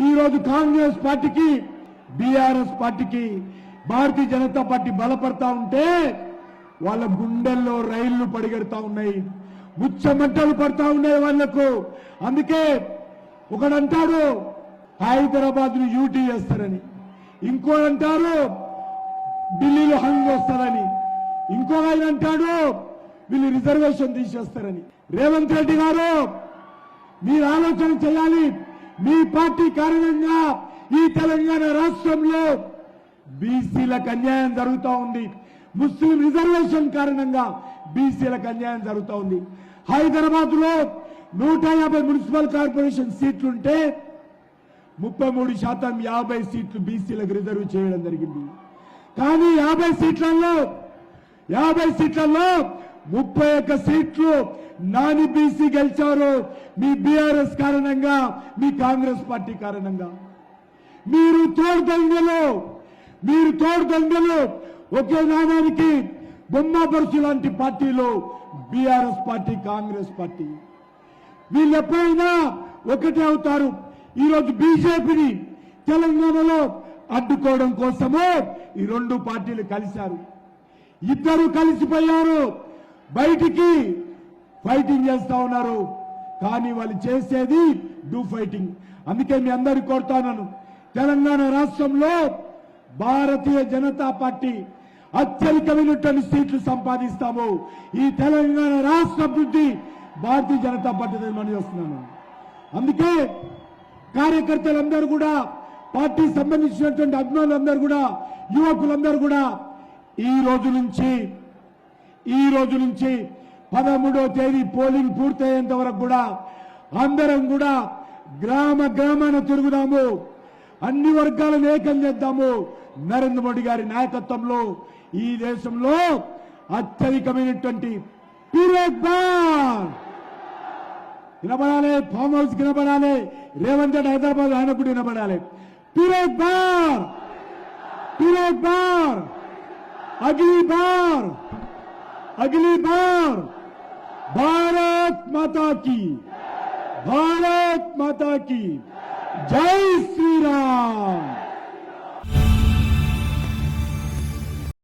ఈ రోజు కాంగ్రెస్ పార్టీకి బీఆర్ఎస్ పార్టీకి భారతీయ జనతా పార్టీ బలపడతా ఉంటే వాళ్ళ గుండెల్లో రైళ్లు పడిగెడతా ఉన్నాయి, ముచ్చమంటలు పడతా ఉన్నాయి వాళ్లకు. అందుకే ఒకడంటాడు హైదరాబాద్ ను యూటీ చేస్తారని, ఇంకోడంటారు ఢిల్లీలో హంగ్ వస్తారని, ఇంకో ఆయన అంటాడు వీళ్ళు రిజర్వేషన్ తీసేస్తారని. రేవంత్ రెడ్డి గారు మీరు ఆలోచన చేయాలి. మీ పార్టీ కారణంగా ఈ తెలంగాణ రాష్ట్రంలో బీసీలకు అన్యాయం జరుగుతూ ఉంది. ముస్లిం రిజర్వేషన్ కారణంగా బీసీలకు అన్యాయం జరుగుతూ ఉంది. హైదరాబాద్ లో 150 మున్సిపల్ కార్పొరేషన్ సీట్లుంటే 33% 50 సీట్లు బీసీలకు రిజర్వ్ చేయడం జరిగింది. కానీ 50 సీట్లలో 31 సీట్లు నాని బీసీ గెలిచారు. మీ బీఆర్ఎస్ కారణంగా, మీ కాంగ్రెస్ పార్టీ కారణంగా. మీరు తోడు దొంగలు. ఒకే నాణానికి బొమ్మ పరుచు లాంటి పార్టీలు బీఆర్ఎస్ పార్టీ, కాంగ్రెస్ పార్టీ. వీళ్ళు ఎప్పుడైనా ఒకటే అవుతారు. ఈరోజు బీజేపీని తెలంగాణలో అడ్డుకోవడం కోసము ఈ రెండు పార్టీలు కలిశారు. ఇద్దరు కలిసిపోయారు, బయటికి ఫైటింగ్ చేస్తా ఉన్నారు. కానీ వాళ్ళు చేసేది డూ ఫైటింగ్. అందుకే మీ అందరికీ కోరుతాను, తెలంగాణ రాష్ట్రంలో భారతీయ జనతా పార్టీ అత్యధికమైనటువంటి సీట్లు సంపాదిస్తాము. ఈ తెలంగాణ రాష్ట్ర అభివృద్ధి భారతీయ జనతా పార్టీ మనం చేస్తున్నాను. అందుకే కార్యకర్తలందరూ కూడా, పార్టీ సంబంధించినటువంటి అభిమానులందరూ కూడా, యువకులందరూ కూడా ఈ రోజు నుంచి 13వ తేదీ పోలింగ్ పూర్తయ్యేంత వరకు కూడా అందరం కూడా గ్రామాన తిరుగుదాము, అన్ని వర్గాలను ఏకం చేద్దాము. నరేంద్ర మోడీ గారి నాయకత్వంలో ఈ దేశంలో అత్యధికమైనటువంటి వినబడాలి, ఫామ్ హౌస్ వినబడాలి, రేవంత్ రెడ్డి హైదరాబాద్ ఆయన కూడా వినబడాలి. అగలీ బార్ భారత్ మాతా की जय श्री राम।